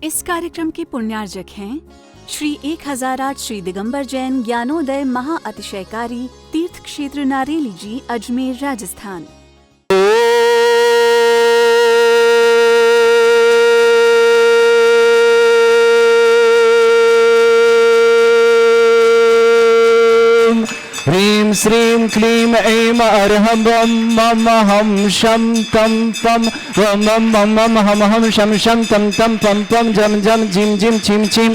इस कार्यक्रम के पुण्यार्जक हैं श्री 1008 श्री दिगंबर जैन ज्ञानोदय महा अतिशयकारी तीर्थ क्षेत्र नारेली जी, अजमेर, राजस्थान। ह्रीं श्रीं क्लीं ऐं अर्हं वं मम हं शं तं पं वं मं मं मम हम हम शं शं तं तं पं पं जं जं झिं झिं छिं छिं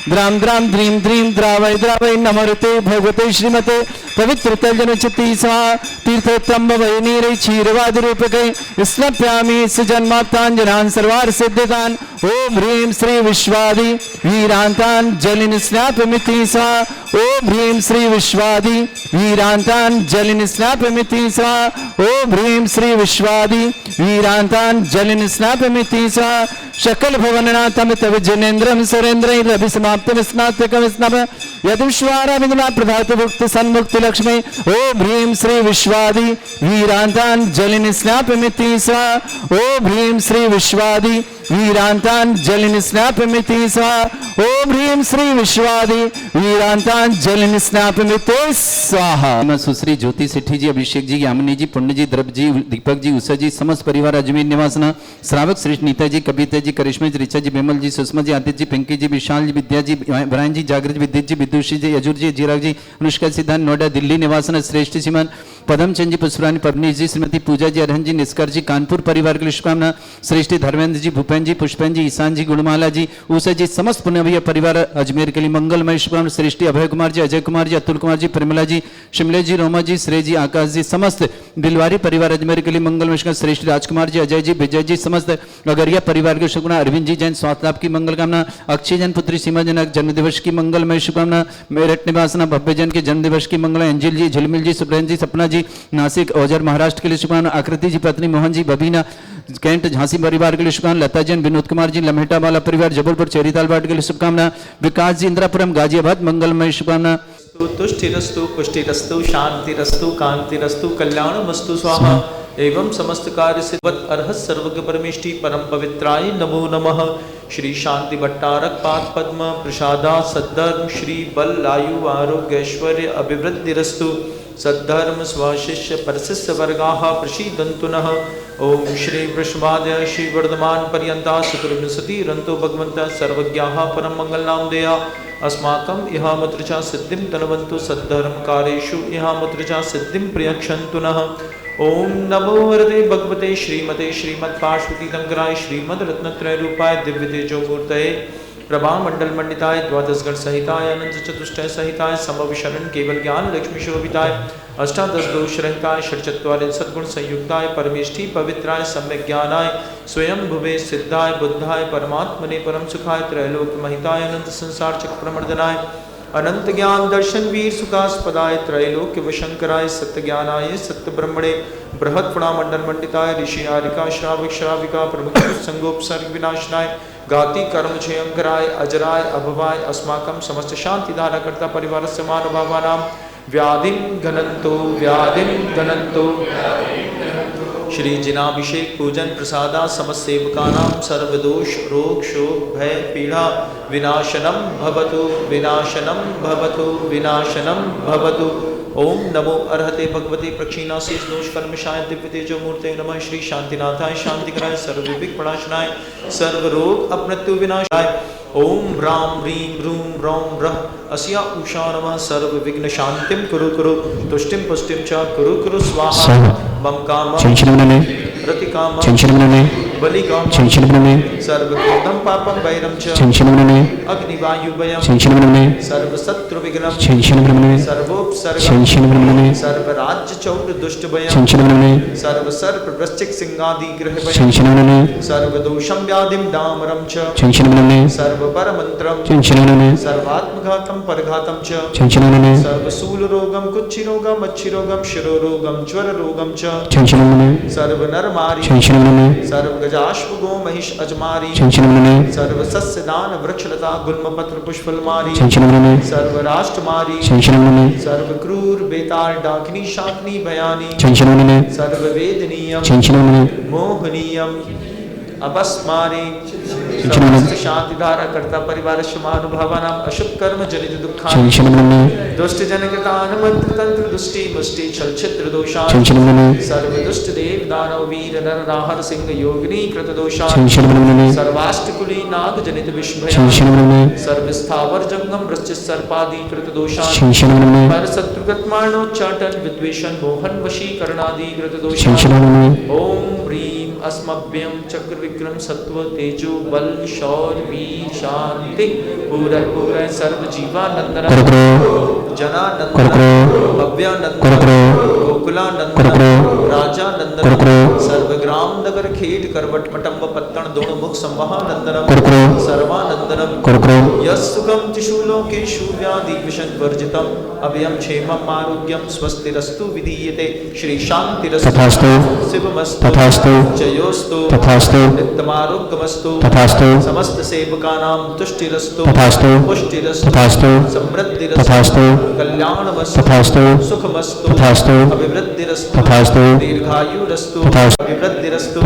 द्रां द्रां द्रीं द्रीं द्रावय द्रावय नमोते भगवते श्रीमते पवित्र तलजनचिति स्वाहा तीर्थोत्तम वै नीरे क्षीरवाद रूपके स्नप्यामि सुजन्माप्ताञ्जनान् सर्वार्थ सिद्धितान्। ओम ह्रीं श्री विश्वादि वीरान्तान् जलिन स्नापमिति स्वाहा। ओम ह्रीं श्री विश्वादि वीरान्तान् जलिन स्नापमिति स्वाहा। ओम ह्रीं श्री विश्वादि वीरान्तान् जलिन स्नापमिति स्वाहा। शकल भवननाथम तव जनेन्द्रम सुरेन्द्रैरभि समाप्तम स्नातकम स्नप यदुश्वारा विदुना प्रभात भुक्त सन्मुक्त लक्ष्मी। ओम ह्रीं श्री विश्वादि वीरान्तान् जलिन स्नापमिति स्वाहा। ओम ह्रीं श्री विश्वादि वीरान्तान् जलिन स्नापमिति स्वाहा। ओम ह्रीं श्री विश्वादि वीरान्तान् जलिन स्नापमिति स्वाहा। सुश्री ज्योति सेठी जी, अभिषेक जी, यामिनी जी, पुण्य जी, द्रव जी, दीपक जी, उषा जी, समस्त परिवार अजमेर निवासना श्रावक श्रेष्ठ नीता जी, कविता जी, करिश्मा जी, ऋचा जी, विमल जी, सुषमा जी, आदित्य जी, पिंकी जी, विशाल जी, विद्या जी, ब्रायन जी, जागृत विद्युत जी, विदुषी जी, यजुर जी, जीराग जी, अनुष्का सिद्धांत, नोएडा दिल्ली निवासना श्रेष्ठ श्रीमान पदमचंद जी, पुष्परानी परनीश जी, श्रीमती पूजा जी, अरहन जी, निष्कर जी, कानपुर परिवार के लिए शुभकामना। श्रेष्ठ धर्मेंद्र जी, भूपेन जी, पुष्पन जी, ईशान जी, गुणमाला जी, उषा जी, समस्त पुण्य परिवार अजमेर के लिए मंगलमय शुभकामना। श्रेष्ठ अभय कुमार जी, अजय कुमार जी, अतुल कुमार जी, परिमला जी, शिमले जी, रोमा जी, श्रेय जी, आकाश जी, समस्त दिलवारी परिवार अजमेर के लिए मंगलमय शुभकामना। श्रेष्ठ राजकुमार जी, अजय जी, विजय जी, समस्त अगरिया परिवार के शुभकामना। अरविंद जी जैन स्वास्थ्य लाभ की मंगल कामना। अक्षय जैन पुत्री सीमा जनक जन्म दिवस की मंगलमय शुभकामना। मेरठ निवासना भव्य जैन के जन्म दिवस की मंगल। अंजिल जी, झिलमिल जी, सुब्रहन जी, सपना जी, नासिक औजर महाराष्ट्र के लिए शुभकामना। आकृति जी पत्नी मोहन जी, बबीना कैंट झांसी परिवार के लिए शुभकामना। लता जैन, विनोद कुमार जी, लम्हेटा वाला परिवार जबलपुर चेरीताल वार्ड के लिए शुभकामना। विकास जी, इंद्रापुरम गाजियाबाद मंगलमय शुभकामना। तुष्टिरस्तु पुष्टिरस्तु शांतिरस्तु कांतिरस्तु कल्याणमस्तु स्वाहा। एवं समस्त कार्य सिद्धवत अर्हत सर्वज्ञ परमेष्टि परम पवित्राय नमो नमः। श्री शांति भट्टारक पाद पद्म प्रसादा सद्धर्म श्री बल आयु आरोग्य ऐश्वर्य अभिवृद्धिरस्तु। सद्धर्म स्वशिष्य परशिष्य वर्गाः प्रसीदन्तु नः। ओम श्री वृषभादय श्री वर्धमान पर्यन्ता चतुर्विंशति रंतो भगवन्तः सर्वज्ञाः परम मंगलनामधेया अस्माकं इहामत्रचा सिद्धिं तनवन्तु। सद्धर्म कार्येषु इहामत्रचा सिद्धिं प्रयच्छन्तु नः। ओम नमो वरदे भगवते श्रीमते श्रीमत्पार्श्वतीतंकराय श्रीमद्रत्नत्रय रूपाय दिव्य तेजो मूर्तये प्रभा मंडल मंडिताय द्वादश गण सहिताय अनंत चतुष्टय सहिताय समविशरण केवल ज्ञान लक्ष्मी शोभिताय अष्टादश दोष रहिताय षट्चत्वारिंशत् सद्गुण संयुक्ताय परमेष्टि पवित्राय सम्यक ज्ञानाय स्वयं भुवे सिद्धाय बुद्धाय परमात्मने परम सुखाय त्रैलोक महिताय अनंत संसार चक्र प्रमर्दनाय अनंत ज्ञान दर्शन वीर सुखास्पदाय त्रैलोक्य वशंकराय सत्य ज्ञानाय सत्य ब्रह्मणे बृहत् पुणा मंडल मंडिताय ऋषि आरिका श्रावक श्राविका प्रमुख संगोपसर्ग विनाशनाय गाति कर्म क्षयंकराय अजराय अभवाय अस्माकं समस्त शांति धारा कर्ता परिवार समान भावानां व्याधिं घनंतो श्री जिनाभिषेक पूजन प्रसादा समस्त सेवकानां सर्वदोष रोग शोक भय पीड़ा विनाशनम भवतु विनाशनम भवतु विनाशनम भवतु। ओम नमो अर्हते भगवते प्रक्षीणाशीष दोष कर्मशाय दिव्य तेजो मूर्ते नमः। श्री शांतिनाथाय शांतिकराय सर्वविघ्न प्रणाशनाय सर्वरोग अपमृत्यु विनाशाय ओम ह्रां ह्रीं ह्रूं रौं रः अस्या उषा नमः। सर्व विघ्न शांतिं कुरु कुरु तुष्टिं पुष्टिं च कुरु कुरु स्वाहा। मम कामं प्रतिकामं बलिकामं सर्वक्रोधं पापं वैरं च अग्निवायुभयं सर्वशत्रुविघ्नं सर्वोपसर्गं सर्वराज्य चौर दुष्टभयं सर्वसर्प वृश्चिक सिंहादि ग्रहभयं सर्वदोषं व्याधिं डामरं च सर्वपरमन्त्रं सर्वात्मघातं परघातं च सर्वशूलरोगं कुच्छिरोगं मच्छिरोगं शिरोरोगं ज्वररोगं च सर्वनरमारी सर्वगजाश्वगो महिष अजमारी सर्वसस्यदान वृक्षलता गुल्मपत्र पुष्पलमारी सर्वराष्ट्रमारी सर्वक्रूर बेताल डाकिनी शाकिनी भयानी सर्ववेदनीयं मोहनीयं अपस्मारी समस्त शांति धारा कर्ता परिवार महानुभावानाम अशुभ कर्म जनित दुखानि दुष्ट जनकृतान मंत्र तंत्र दुष्टि मुष्टि छल छिद्र दोषान सर्व दुष्ट देव दानव वीर नर नाहर सिंह योगिनी कृत दोषान सर्वाष्टकुली नाग जनित विषभयान सर्व स्थावर जंगम वृश्चिक सर्पादि कृत दोषान पर शत्रुगत मारणोच्चाटन विद्वेषण मोहन वशीकरणादि कृत दोषान ओम ह्रीं अस्मभ्यं चक्र विक्रम सत्व तेजो बल शौर्य वीर शांति पूरय पूरय सर्व जीवानंदन जनानंदन भव्यानंदन गोकुलानंदन राजानंदन सर्वग्राम नगर खेट करवट मटम्ब पत्तन दोण मुख संवहानंदनम सर्वानंदनम यस्सुखम त्रिशूलोकेषु व्याधि विषण वर्जितम अभयम क्षेमम आरोग्यम स्वस्तिरस्तु विधीयते श्री शांतिरस्तु शिवमस्तु जयोस्तु नित्यमारोग्यमस्तु समस्त सेवकानां तुष्टिरस्तु पुष्टिरस्तु समृद्धिरस्तु कल्याणमस्तु सुखमस्तु अभिवृद्धिरस्तु दीर्घायुरस्तु अभिवृद्धिरस्तु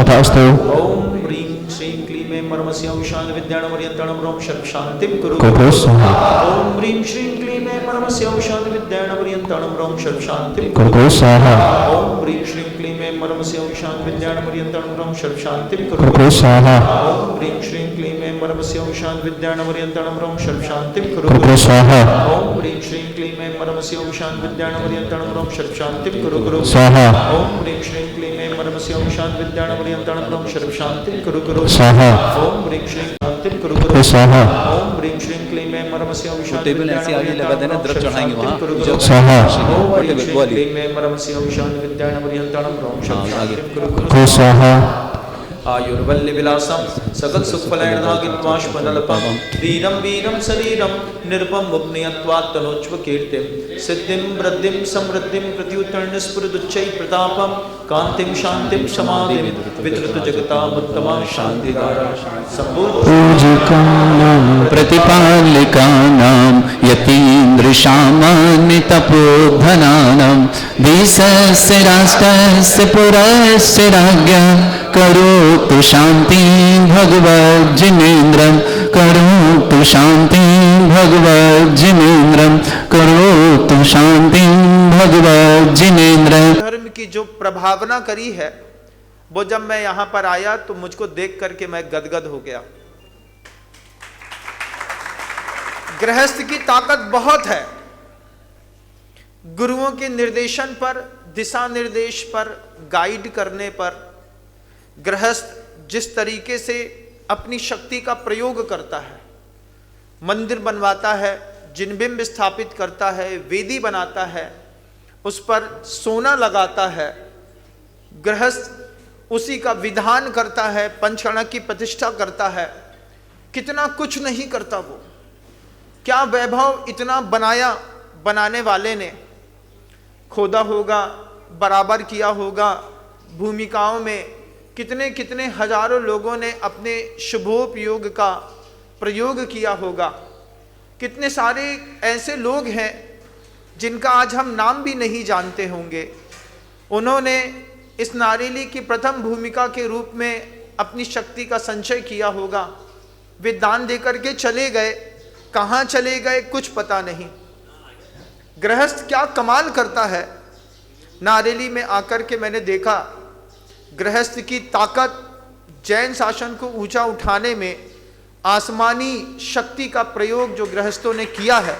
ओम ह्रीं श्रीं क्लीं ऐं परमस्य औषान विद्याणमर्यन्तणं रोम शांतिं कुरु ओम ह्रीं श्रीं क्लीं ऐं परमस्य औषान विद्याणमर्यन्तणं रोम शांतिं कुरु ओम ह्रीं श्रीं क्लीं ऐं परमस्य औषान विद्याणमर्यन्तणं रोम शांतिं कुरु ओम ह्रीं श्रीं क्लीं ऐं परमस्य औषान विद्याणमर्यन्तणं रोम शांतिं कुरु ओम ह्रीं श्रीं क्लीं ऐं परमस्य औषान विद्याणमर्यन्तणं रोम शांतिं कुरु ओम ह्रीं श्रीं क्लीं ऐं परमस्य औषान विद्याणमर्यन्तणं रोम शांतिं कुरु ओम ह्रीं श्रीं शांतिं कुरु ओम ह्रीं श्रीं क्लीं ऐं परमस्य औषान टेबल ऐसे आगे लगा देना, द्रव्य चढ़ाएंगे वहाँ ओम ह्रीं श्रीं क्लीं ऐं परमस्य औषान विद्याणमर्यन्तणं रोम शांतिं कुरु आयुर्वल्य विलासम सगत सुखफलैर्नागित्वाश्मनलपम दीनं वीरं शरीरं निरुपम मुग्नियत्वात् तनोच्व कीर्तिं सिद्धिं वृद्धिं समृद्धिं प्रत्युत्तर्ण स्फुरदुच्चै प्रतापं कान्तिं शान्तिं समाधिं वितृत जगतामुत्तमां शान्तिदारा पूजिकानां प्रतिपालिकानां यतीन्द्र सामान्य तपोधनानां देशस्य राष्ट्रस्य पुरस्य राज्ञा करोतु शांति भगवज्जिनेन्द्रं करोतु शांति भगवज्जिनेन्द्रं करोतु शांति भगवज्जिनेन्द्रं। धर्म की जो प्रभावना करी है वो जब मैं यहाँ पर आया तो मुझको देख करके मैं गदगद हो गया। गृहस्थ की ताकत बहुत है। गुरुओं के निर्देशन पर, दिशा निर्देश पर, गाइड करने पर गृहस्थ जिस तरीके से अपनी शक्ति का प्रयोग करता है, मंदिर बनवाता है, जिनबिंब स्थापित करता है, वेदी बनाता है, उस पर सोना लगाता है, गृहस्थ उसी का विधान करता है, पंचकर्म की प्रतिष्ठा करता है, कितना कुछ नहीं करता वो। क्या वैभव इतना बनाया, बनाने वाले ने खोदा होगा, बराबर किया होगा, भूमिकाओं में कितने कितने हजारों लोगों ने अपने शुभोपयोग का प्रयोग किया होगा। कितने सारे ऐसे लोग हैं जिनका आज हम नाम भी नहीं जानते होंगे। उन्होंने इस नारेली की प्रथम भूमिका के रूप में अपनी शक्ति का संचय किया होगा। वे दान देकर के चले गए, कहाँ चले गए कुछ पता नहीं। गृहस्थ क्या कमाल करता है। नारेली में आकर के मैंने देखा गृहस्थ की ताकत जैन शासन को ऊंचा उठाने में आसमानी शक्ति का प्रयोग जो गृहस्थों ने किया है,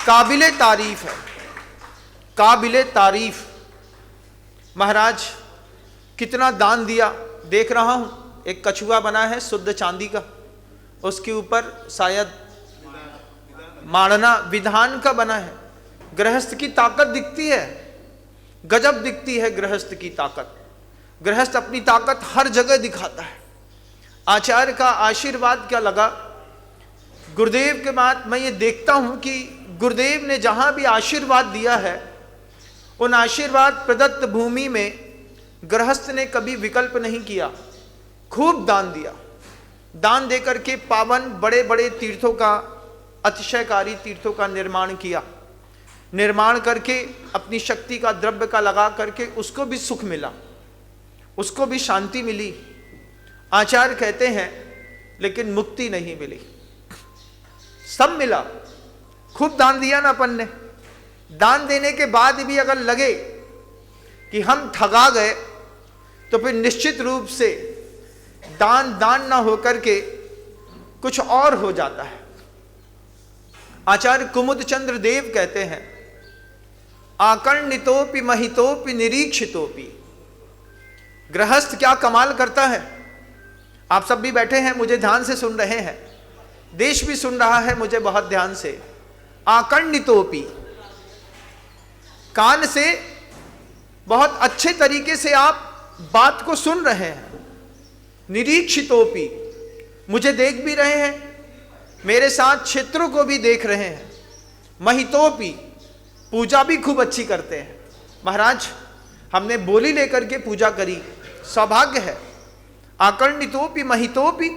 काबिले तारीफ है, काबिले तारीफ। महाराज कितना दान दिया, देख रहा हूं एक कछुआ बना है शुद्ध चांदी का, उसके ऊपर शायद माड़ना विधान का बना है। गृहस्थ की ताकत दिखती है, गजब दिखती है गृहस्थ की ताकत। गृहस्थ अपनी ताकत हर जगह दिखाता है। आचार्य का आशीर्वाद क्या लगा, गुरुदेव के बाद मैं ये देखता हूं कि गुरुदेव ने जहां भी आशीर्वाद दिया है, उन आशीर्वाद प्रदत्त भूमि में गृहस्थ ने कभी विकल्प नहीं किया, खूब दान दिया। दान देकर के पावन बड़े बड़े तीर्थों का, अतिशयकारी तीर्थों का निर्माण किया। निर्माण करके अपनी शक्ति का, द्रव्य का लगा करके उसको भी सुख मिला। उसको भी शांति मिली। आचार्य कहते हैं लेकिन मुक्ति नहीं मिली। सब मिला, खूब दान दिया ना अपन ने, दान देने के बाद भी अगर लगे कि हम ठगा गए तो फिर निश्चित रूप से दान ना होकर के कुछ और हो जाता है। आचार्य कुमुद चंद्र देव कहते हैं, आकर्णितोपि महितोपि निरीक्षितोपि। गृहस्थ क्या कमाल करता है। आप सब भी बैठे हैं, मुझे ध्यान से सुन रहे हैं, देश भी सुन रहा है मुझे बहुत ध्यान से। आकर्णितोपि, कान से बहुत अच्छे तरीके से आप बात को सुन रहे हैं। निरीक्षितोपि, मुझे देख भी रहे हैं, मेरे साथ क्षेत्रों को भी देख रहे हैं। महितोपि, पूजा भी खूब अच्छी करते हैं। महाराज हमने बोली लेकर के पूजा करी, सौभाग्य है। आकर्णितोपि महितोपि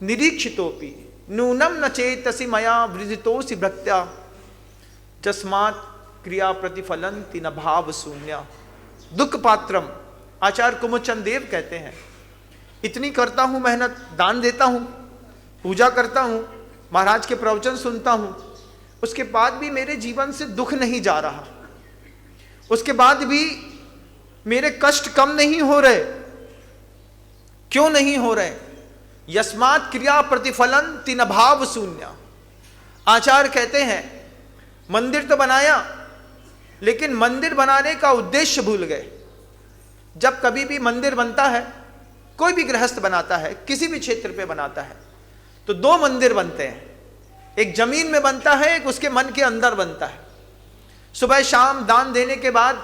निरीक्षितोपि नूनम न चेतसि मया वृजितोसि भक्त्या तस्मात् क्रिया प्रतिफलंति न भाव शून्या। दुख पात्रम, आचार्य कुमुदचंद देव कहते हैं, इतनी करता हूं मेहनत, दान देता हूं, पूजा करता हूं, महाराज के प्रवचन सुनता हूं, उसके बाद भी मेरे जीवन से दुख नहीं जा रहा, उसके बाद भी मेरे कष्ट कम नहीं हो रहे। क्यों नहीं हो रहे? यस्मात् क्रिया प्रतिफलंति न भाव शून्य। आचार्य कहते हैं मंदिर तो बनाया लेकिन मंदिर बनाने का उद्देश्य भूल गए। जब कभी भी मंदिर बनता है, कोई भी गृहस्थ बनाता है, किसी भी क्षेत्र पे बनाता है, तो दो मंदिर बनते हैं, एक जमीन में बनता है, एक उसके मन के अंदर बनता है। सुबह शाम दान देने के बाद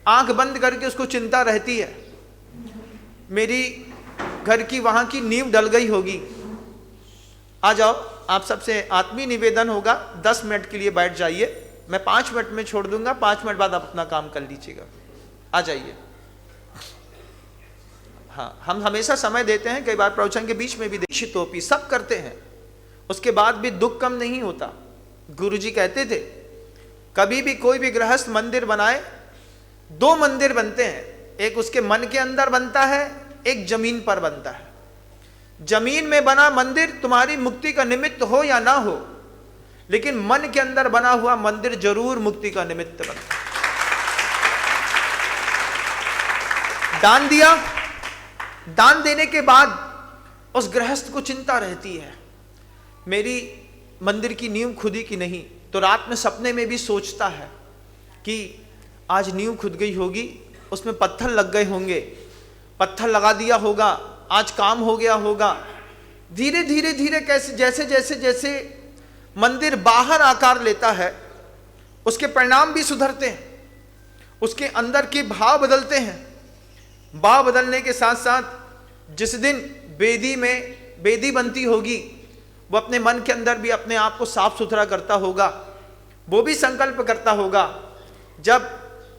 आंख बंद करके उसको चिंता रहती है, मेरी घर की वहां की नींव डल गई होगी। आ जाओ, आप सबसे आत्मीय निवेदन होगा, 10 मिनट के लिए बैठ जाइए, मैं 5 मिनट में छोड़ दूंगा, 5 मिनट बाद आप अपना काम कर लीजिएगा। आ जाइए। हाँ, हम हमेशा समय देते हैं, कई बार प्रवचन के बीच में भी दीक्षितोपि सब करते हैं, उसके बाद भी दुख कम नहीं होता। गुरुजी कहते थे कभी भी कोई भी गृहस्थ मंदिर बनाए, 2 मंदिर बनते हैं, एक उसके मन के अंदर बनता है, एक जमीन पर बनता है। जमीन में बना मंदिर तुम्हारी मुक्ति का निमित्त हो या ना हो, लेकिन मन के अंदर बना हुआ मंदिर जरूर मुक्ति का निमित्त बनता है। दान दिया, दान देने के बाद उस गृहस्थ को चिंता रहती है, मेरी मंदिर की नींव खुदी कि नहीं, तो रात में सपने में भी सोचता है कि आज नींव खुद गई होगी, उसमें पत्थर लग गए होंगे, पत्थर लगा दिया होगा, आज काम हो गया होगा। धीरे धीरे धीरे कैसे जैसे जैसे जैसे मंदिर बाहर आकार लेता है, उसके परिणाम भी सुधरते हैं, उसके अंदर के भाव बदलते हैं। भाव बदलने के साथ साथ जिस दिन बेदी में बेदी बनती होगी, वो अपने मन के अंदर भी अपने आप को साफ सुथरा करता होगा, वो भी संकल्प करता होगा, जब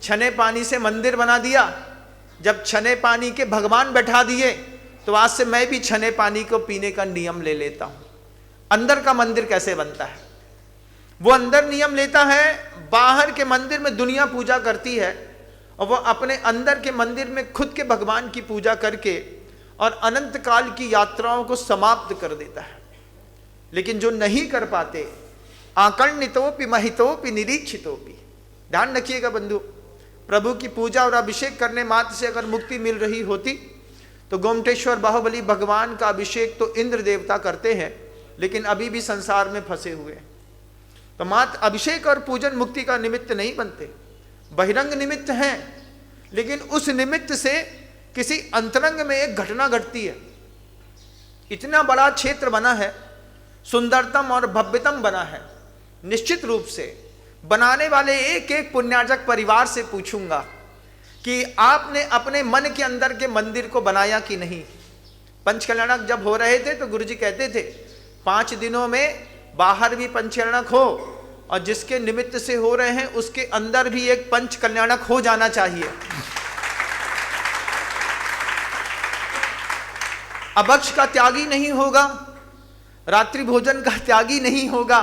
छने पानी से मंदिर बना दिया, जब छने पानी के भगवान बैठा दिए, तो आज से मैं भी छने पानी को पीने का नियम ले लेता हूं। अंदर का मंदिर कैसे बनता है? वो अंदर नियम लेता है, बाहर के मंदिर में दुनिया पूजा करती है, और वो अपने अंदर के मंदिर में खुद के भगवान की पूजा करके और अनंत काल की यात्राओं को समाप्त कर देता है। लेकिन जो नहीं कर पाते, आकर्णितोपि महितोपि निरीक्षितोपि। ध्यान रखिएगा बंधु, प्रभु की पूजा और अभिषेक करने मात्र से अगर मुक्ति मिल रही होती तो गोमटेश्वर बाहुबली भगवान का अभिषेक तो इंद्र देवता करते हैं, लेकिन अभी भी संसार में फंसे हुए हैं। तो मात्र अभिषेक और पूजन मुक्ति का निमित्त नहीं बनते, बहिरंग निमित्त हैं, लेकिन उस निमित्त से किसी अंतरंग में एक घटना घटती है। इतना बड़ा क्षेत्र बना है, सुंदरतम और भव्यतम बना है, निश्चित रूप से बनाने वाले एक एक पुण्यार्जक परिवार से पूछूंगा कि आपने अपने मन के अंदर के मंदिर को बनाया कि नहीं। पंचकल्याणक जब हो रहे थे तो गुरुजी कहते थे 5 दिनों में बाहर भी पंचकल्याणक हो, और जिसके निमित्त से हो रहे हैं उसके अंदर भी एक पंचकल्याणक हो जाना चाहिए। अभक्ष का त्यागी नहीं होगा, रात्रि भोजन का त्यागी नहीं होगा,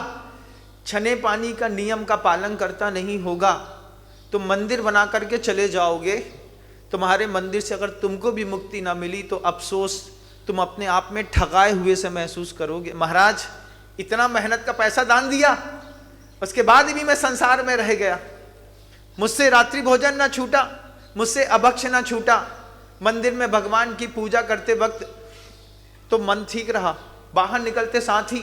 छने पानी का नियम का पालन करता नहीं होगा, तो मंदिर बना करके चले जाओगे तो तुम्हारे मंदिर से अगर तुमको भी मुक्ति ना मिली तो अफसोस तुम अपने आप में ठगाए हुए से महसूस करोगे। महाराज इतना मेहनत का पैसा दान दिया, उसके बाद भी मैं संसार में रह गया, मुझसे रात्रि भोजन ना छूटा, मुझसे अभक्ष ना छूटा, मंदिर में भगवान की पूजा करते वक्त तो मन ठीक रहा, बाहर निकलते साथ ही,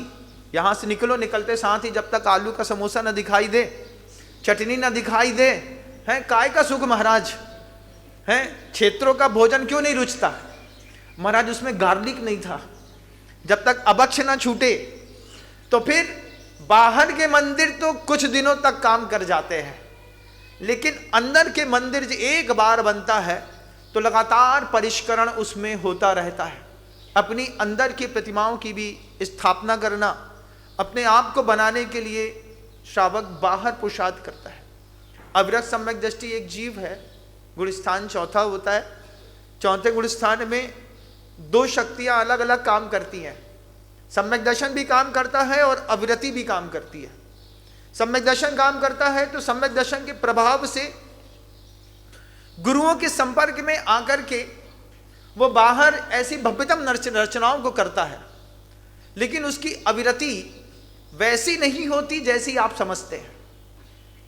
यहां से निकलो निकलते साथ ही जब तक आलू का समोसा ना दिखाई दे, चटनी ना दिखाई दे, है काय का सुख महाराज, है क्षेत्रों का भोजन क्यों नहीं रुचता महाराज, उसमें गार्लिक नहीं था। जब तक अभक्ष ना छूटे तो फिर बाहर के मंदिर तो कुछ दिनों तक काम कर जाते हैं, लेकिन अंदर के मंदिर एक बार बनता है तो लगातार परिष्करण उसमें होता रहता है। अपनी अंदर की प्रतिमाओं की भी स्थापना करना, अपने आप को बनाने के लिए श्रावक बाहर पुरुषार्थ करता है। अविरत सम्यक दृष्टि एक जीव है, गुणस्थान चौथा होता है। चौथे गुणस्थान में दो शक्तियां अलग अलग काम करती हैं, सम्यक दर्शन भी काम करता है और अविरति भी काम करती है। सम्यक दर्शन काम करता है तो सम्यक दर्शन के प्रभाव से गुरुओं के संपर्क में आकर के वो बाहर ऐसी भव्यतम रचनाओं को करता है, लेकिन उसकी अविरति वैसी नहीं होती जैसी आप समझते हैं।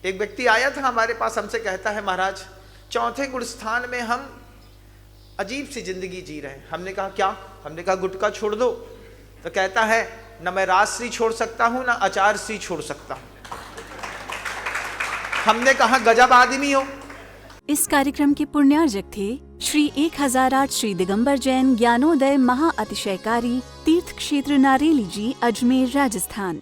एक व्यक्ति आया था हमारे पास, हमसे कहता है महाराज चौथे गुणस्थान में हम अजीब सी जिंदगी जी रहे हैं। हमने कहा क्या? हमने कहा गुटखा छोड़ दो। तो कहता है न मैं राजश्री छोड़ सकता हूं ना आचारश्री छोड़ सकता हूं। हमने कहा गजब आदमी हो। इस कार्यक्रम के पुण्यार्जक थे श्री 1008 श्री दिगंबर जैन ज्ञानोदय महाअतिशयकारी तीर्थ क्षेत्र नारेली जी, अजमेर, राजस्थान।